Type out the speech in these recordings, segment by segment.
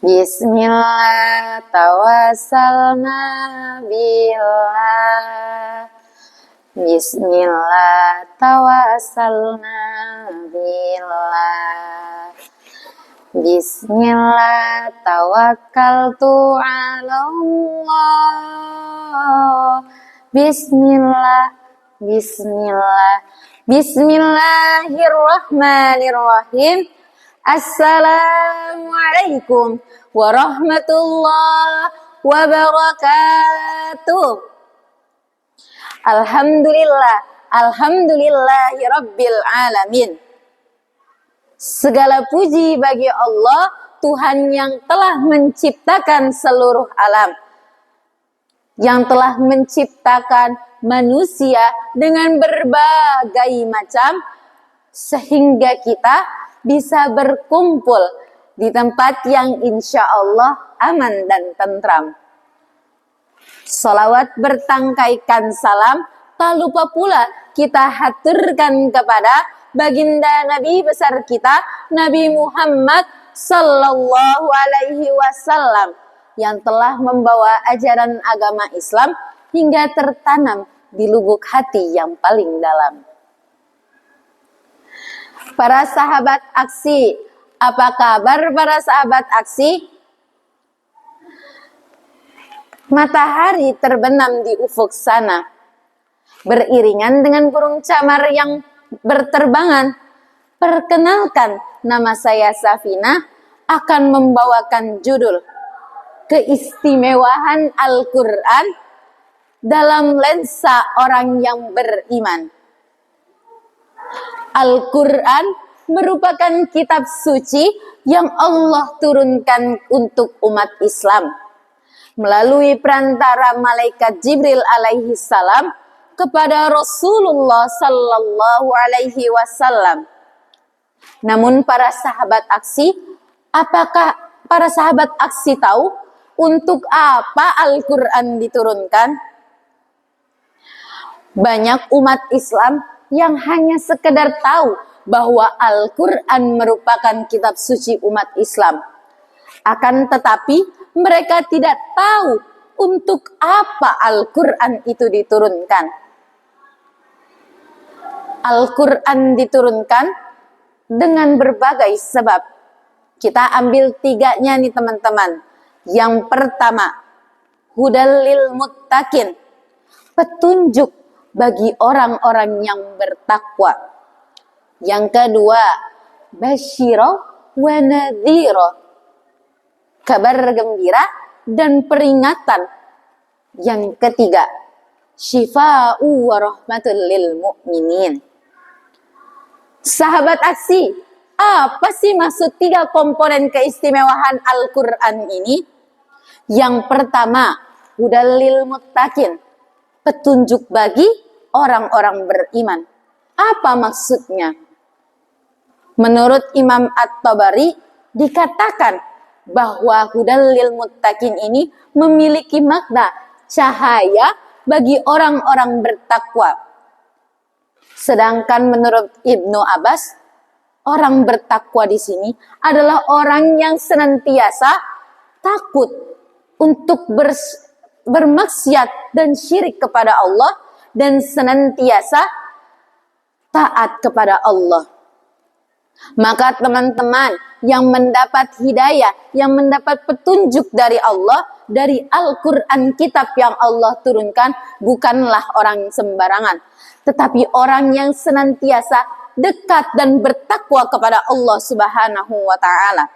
Bismillah tawassalna billah. Bismillah tawassalna billah. Bismillah tawakkaltu ala Allah. Bismillah, bismillah, bismillahirrahmanirrahim. Assalamualaikum warahmatullahi wabarakatuh. Alhamdulillah, alhamdulillahi rabbil alamin. Segala puji bagi Allah, Tuhan yang telah menciptakan seluruh alam, yang telah menciptakan manusia dengan berbagai macam, sehingga kita bisa berkumpul di tempat yang insya Allah aman dan tentram. Salawat bertangkaikan salam, tak lupa pula kita haturkan kepada baginda Nabi besar kita, Nabi Muhammad Sallallahu Alaihi Wasallam, yang telah membawa ajaran agama Islam hingga tertanam di lubuk hati yang paling dalam. Para sahabat aksi, apa kabar para sahabat aksi? Matahari terbenam di ufuk sana, beriringan dengan burung camar yang berterbangan. Perkenalkan, nama saya Safina, akan membawakan judul Keistimewaan Al-Quran dalam lensa orang yang beriman. Al-Quran merupakan kitab suci yang Allah turunkan untuk umat Islam melalui perantara malaikat Jibril alaihi salam kepada Rasulullah sallallahu alaihi wasallam. Namun para sahabat aksi, apakah para sahabat aksi tahu untuk apa Al-Quran diturunkan? Banyak umat Islam yang hanya sekedar tahu bahwa Al-Quran merupakan kitab suci umat Islam. Akan tetapi mereka tidak tahu untuk apa Al-Quran itu diturunkan. Al-Quran diturunkan dengan berbagai sebab. Kita ambil tiganya nih teman-teman. Yang pertama, hudal lil muttaqin, petunjuk bagi orang-orang yang bertakwa. Yang kedua, basyira wa nadhira, kabar gembira dan peringatan. Yang ketiga, syifa'u wa rahmatul lil mu'minin. Sahabat aksi, apa sih maksud 3 komponen keistimewaan Al-Quran ini? Yang pertama, hudal lil muttaqin, petunjuk bagi orang-orang beriman. Apa maksudnya? Menurut Imam At-Tabari dikatakan bahwa hudal lil muttaqin ini memiliki makna cahaya bagi orang-orang bertakwa. Sedangkan menurut Ibnu Abbas, orang bertakwa di sini adalah orang yang senantiasa takut untuk bermaksiat dan syirik kepada Allah dan senantiasa taat kepada Allah. Maka teman-teman yang mendapat hidayah, yang mendapat petunjuk dari Allah, dari Al-Quran, kitab yang Allah turunkan, bukanlah orang sembarangan, tetapi orang yang senantiasa dekat dan bertakwa kepada Allah Subhanahu wa ta'ala.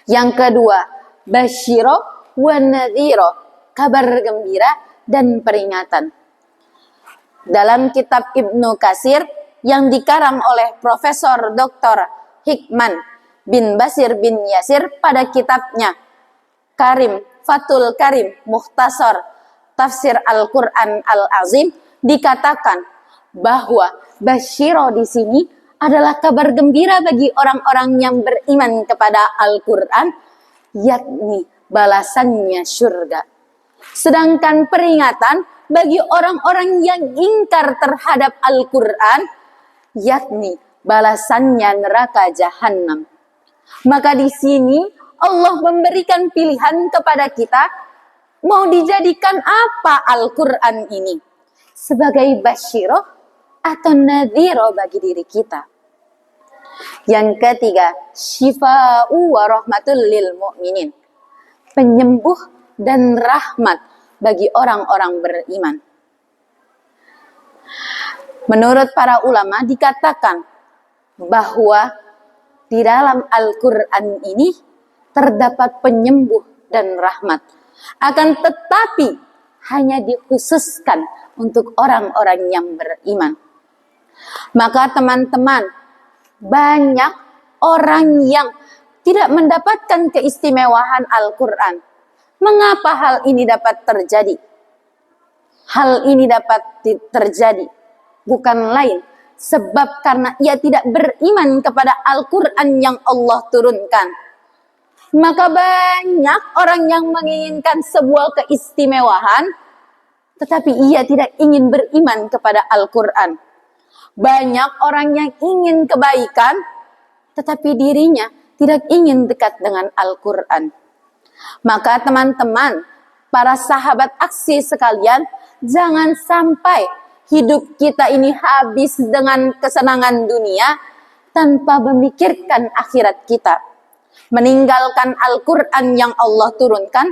Yang kedua, basyira wa nadhira, kabar gembira dan peringatan. Dalam kitab Ibnu Katsir yang dikarang oleh Profesor Dr. Hikman bin Basir bin Yasir pada kitabnya Fathul Karim Mukhtasar Tafsir Al-Quran Al-Azim, dikatakan bahwa basyira di sini adalah kabar gembira bagi orang-orang yang beriman kepada Al-Quran, yakni balasannya surga. Sedangkan peringatan bagi orang-orang yang ingkar terhadap Al-Quran, yakni balasannya neraka jahanam. Maka di sini Allah memberikan pilihan kepada kita, mau dijadikan apa Al-Quran ini? Sebagai basyirah atau nadhirah bagi diri kita. Yang ketiga, syifa'u wa rahmatul lil mu'minin. Penyembuh dan rahmat bagi orang-orang beriman. Menurut para ulama dikatakan bahwa di dalam Al-Quran ini terdapat penyembuh dan rahmat. Akan tetapi hanya dikhususkan untuk orang-orang yang beriman. Maka teman-teman, banyak orang yang tidak mendapatkan keistimewaan Al-Quran. Mengapa hal ini dapat terjadi? Hal ini dapat terjadi bukan lain sebab karena ia tidak beriman kepada Al-Quran yang Allah turunkan. Maka banyak orang yang menginginkan sebuah keistimewaan, tetapi ia tidak ingin beriman kepada Al-Quran. Banyak orang yang ingin kebaikan, tetapi dirinya tidak ingin dekat dengan Al-Quran. Maka teman-teman, para sahabat aksi sekalian, jangan sampai hidup kita ini habis dengan kesenangan dunia tanpa memikirkan akhirat kita. Meninggalkan Al-Quran yang Allah turunkan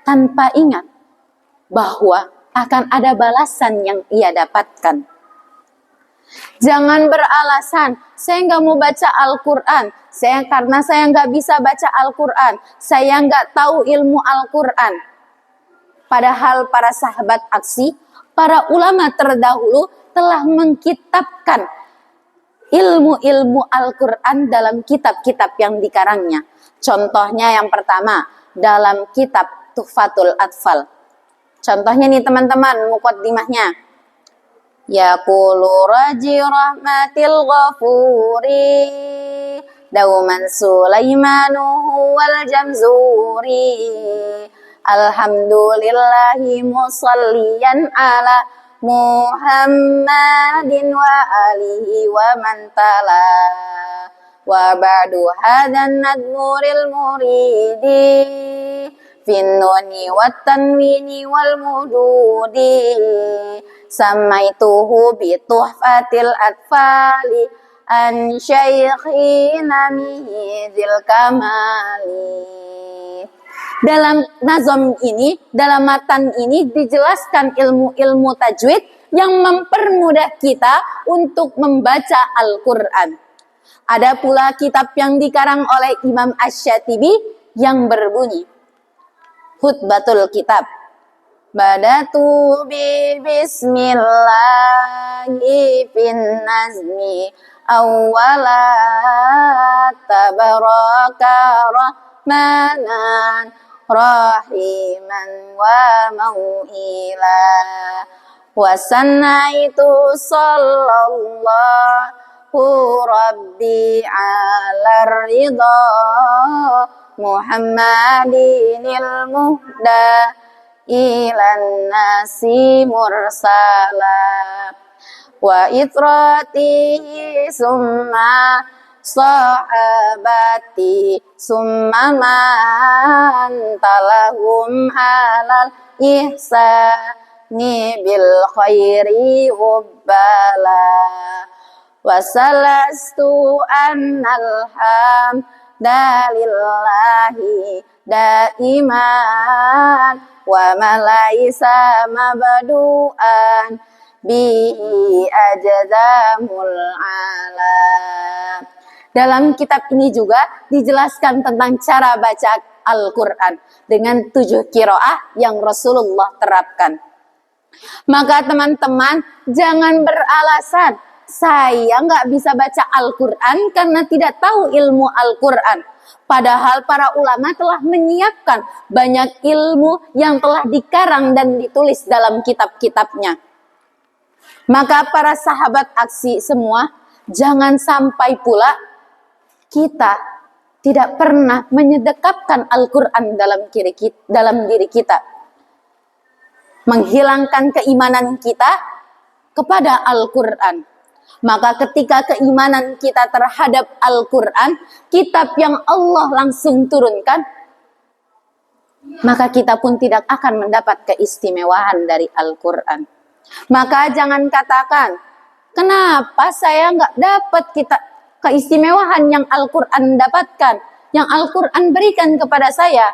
tanpa ingat bahwa akan ada balasan yang ia dapatkan. Jangan beralasan, saya nggak mau baca Al-Quran, karena saya nggak bisa baca Al-Quran, saya nggak tahu ilmu Al-Quran. Padahal para sahabat aksi, para ulama terdahulu telah mengkitabkan ilmu-ilmu Al-Quran dalam kitab-kitab yang dikarangnya. Contohnya yang pertama, dalam kitab Tuhfatul Atfal. Contohnya nih teman-teman, muqaddimahnya. Yaqulu raji rahmatil ghafuri dauman Sulaimanu wal jamzuri alhamdulillahi musalliyan ala Muhammadin wa alihi wa man tala wa ba'du hadan nadmuril muridi finnuni wat tanwini wal mududi samaituhu bi tuhfatil atfali an syaikhi namizil kamali. Dalam nazam ini, dalam matan ini dijelaskan ilmu-ilmu tajwid yang mempermudah kita untuk membaca Al-Quran. Ada pula kitab yang dikarang oleh Imam Asy-Syatibi yang berbunyi Khutbatul Kitab. Badatu bi bismillahi fin nazmi awwala tabaraka rahmanan rahiman wa mau'ila wa sannaitu sallallahu rabbi ala ridha Muhammadinil muhda ilan nasi mursala wa itratihi summa sahabati summa man talahum alal ihsani bil khairi wabbala wasalastu annal hamdalillahi daiman wa malaisa mabdu'an bihi ajzamul alam. Dalam kitab ini juga dijelaskan tentang cara baca Al-Quran dengan 7 qiraah yang Rasulullah terapkan. Maka teman-teman jangan beralasan, saya nggak bisa baca Al-Quran karena tidak tahu ilmu Al-Quran. Padahal para ulama telah menyiapkan banyak ilmu yang telah dikarang dan ditulis dalam kitab-kitabnya. Maka para sahabat aksi semua, jangan sampai pula kita tidak pernah menyedekapkan Al-Quran dalam diri kita. Menghilangkan keimanan kita kepada Al-Quran. Maka ketika keimanan kita terhadap Al-Quran, kitab yang Allah langsung turunkan, maka kita pun tidak akan mendapat keistimewaan dari Al-Quran. Maka jangan katakan, kenapa saya nggak dapat keistimewaan yang Al-Quran dapatkan, yang Al-Quran berikan kepada saya.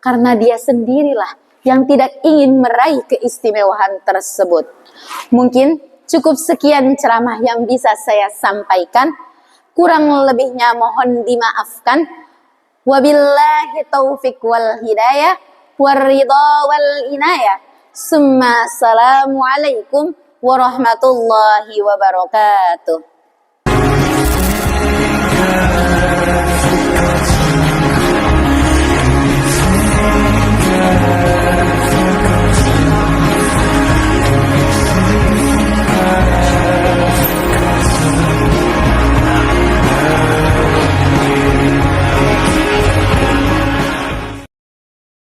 Karena dia sendirilah yang tidak ingin meraih keistimewaan tersebut. Mungkin cukup sekian ceramah yang bisa saya sampaikan. Kurang lebihnya mohon dimaafkan. Wabillahi taufiq wal hidayah warridha wal inayah. Summa assalamualaikum warahmatullahi wabarakatuh.